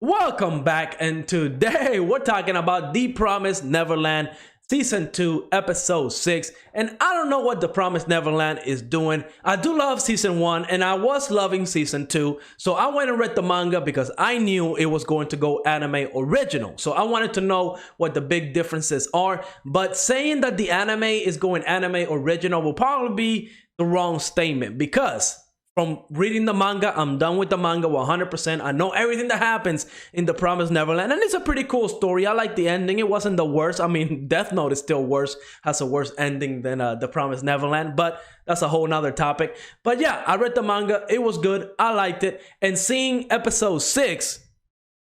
Welcome back, and today we're talking about The Promised Neverland Season 2, Episode 6. And I don't know what The Promised Neverland is doing. I do love Season 1, and I was loving Season 2. So I went and read the manga because I knew it was going to go anime original. So I wanted to know what the big differences are. But saying that the anime is going anime original will probably be the wrong statement, because from reading the manga, I'm done with the manga 100%. I know everything that happens in The Promised Neverland, and it's a pretty cool story. I like the ending. It wasn't the worst. I mean, Death Note is still worse, has a worse ending than The Promised Neverland, but that's a whole nother topic. But yeah, I read the manga. It was good. I liked it. And seeing episode 6,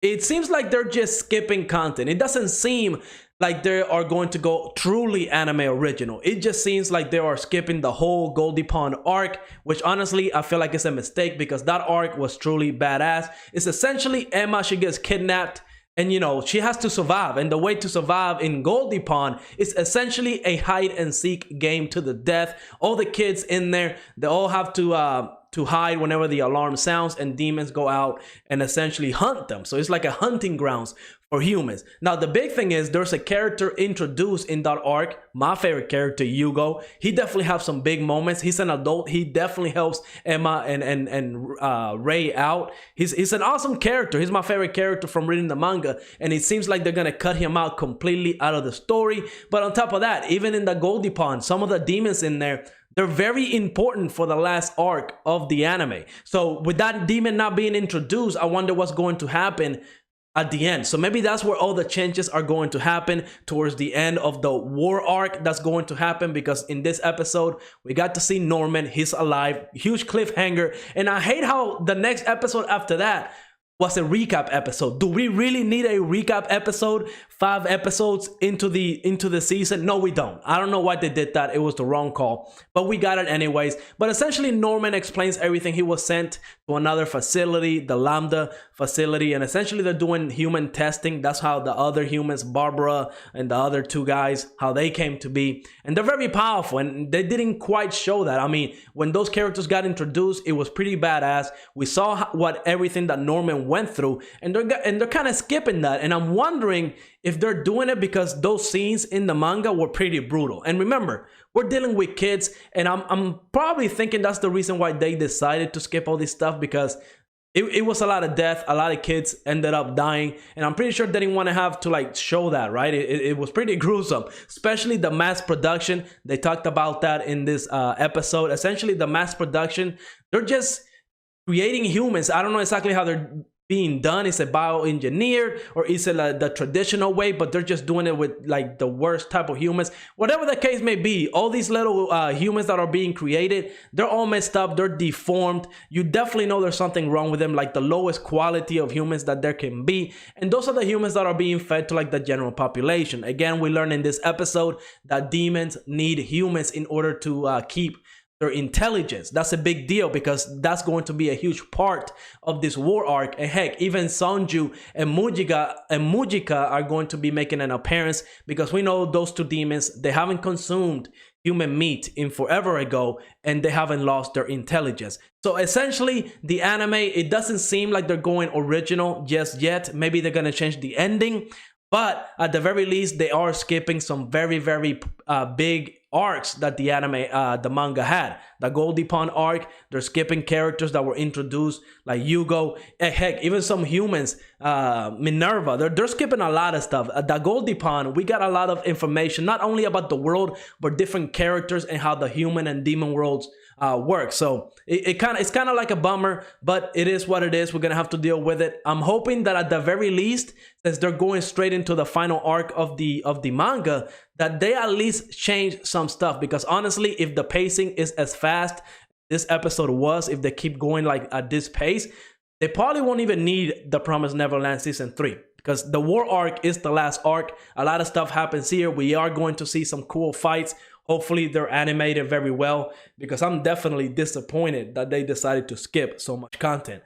it seems like they're just skipping content. It doesn't seem like they are going to go truly anime original. It just seems like they are skipping the whole Goldy Pond arc, which honestly, I feel like it's a mistake because that arc was truly badass. It's essentially Emma, she gets kidnapped and she has to survive. And the way to survive in Goldy Pond is essentially a hide and seek game to the death. All the kids in there, they all have to hide whenever the alarm sounds, and demons go out and essentially hunt them. So it's like a hunting grounds for humans. Now the big thing is there's a character introduced in that arc, my favorite character, Yugo. He definitely has some big moments. He's an adult. He definitely helps Emma and Ray out. He's an awesome character. He's my favorite character from reading the manga, and it seems like they're gonna cut him out completely out of the story. But on top of that, even in the Goldy Pond, some of the demons in there, they're very important for the last arc of the anime. So with that demon not being introduced, I wonder what's going to happen at the end. So maybe that's where all the changes are going to happen towards the end of the war arc that's going to happen, because in this episode we got to see Norman. He's alive. Huge cliffhanger. And I hate how the next episode after that was a recap episode. Do we really need a recap episode 5 episodes into the season? No, we don't. I don't know why they did that. It was the wrong call, but we got it anyways. But essentially Norman explains everything. He was sent to another facility, the Lambda facility, and essentially they're doing human testing. That's how the other humans, Barbara and the other 2 guys, how they came to be. And they're very powerful, and they didn't quite show that. I mean, when those characters got introduced, it was pretty badass. We saw what everything that Norman went through, and they're kind of skipping that. And I'm wondering if they're doing it because those scenes in the manga were pretty brutal. And remember, we're dealing with kids, and I'm probably thinking that's the reason why they decided to skip all this stuff, because it was a lot of death. A lot of kids ended up dying, and I'm pretty sure they didn't want to have to like show that, right? It was pretty gruesome, especially the mass production. They talked about that in this episode. Essentially the mass production, they're just creating humans. I don't know exactly how they're being done. Is it bioengineered, or is it the traditional way? But they're just doing it with like the worst type of humans. Whatever the case may be, all these little humans that are being created, they're all messed up. They're deformed. You definitely know there's something wrong with them, like the lowest quality of humans that there can be. And those are the humans that are being fed to like the general population. Again, we learn in this episode that demons need humans in order to keep their intelligence. That's a big deal, because that's going to be a huge part of this war arc. And heck, even Sonju and Mujika are going to be making an appearance, because we know those 2 demons, they haven't consumed human meat in forever ago, and they haven't lost their intelligence. So essentially the anime, it doesn't seem like they're going original just yet. Maybe they're going to change the ending, but at the very least they are skipping some very big arcs that the anime, the manga had. The Goldy Pond arc, they're skipping characters that were introduced like Yugo. Heck, even some humans, Minerva, they're skipping a lot of stuff. The Goldy Pond, we got a lot of information, not only about the world, but different characters and how the human and demon worlds work. So it's kind of like a bummer, but it is what it is. We're gonna have to deal with it. I'm hoping that at the very least, since they're going straight into the final arc of the manga, that they at least change some stuff. Because honestly, if the pacing is as fast this episode was, if they keep going like at this pace, they probably won't even need The Promised Neverland Season 3, because the war arc is the last arc. A lot of stuff happens here. We are going to see some cool fights. Hopefully they're animated very well, because I'm definitely disappointed that they decided to skip so much content.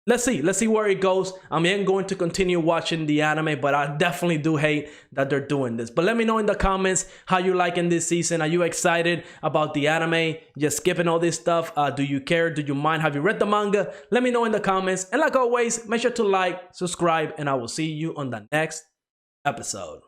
let's see where it goes. I am going to continue watching the anime, but I definitely do hate that they're doing this. But let me know in the comments how you liking this season. Are you excited about the anime? Just skipping all this stuff? Do you care? Do you mind? Have you read the manga? Let me know in the comments. And like always, make sure to like, subscribe, and I will see you on the next episode.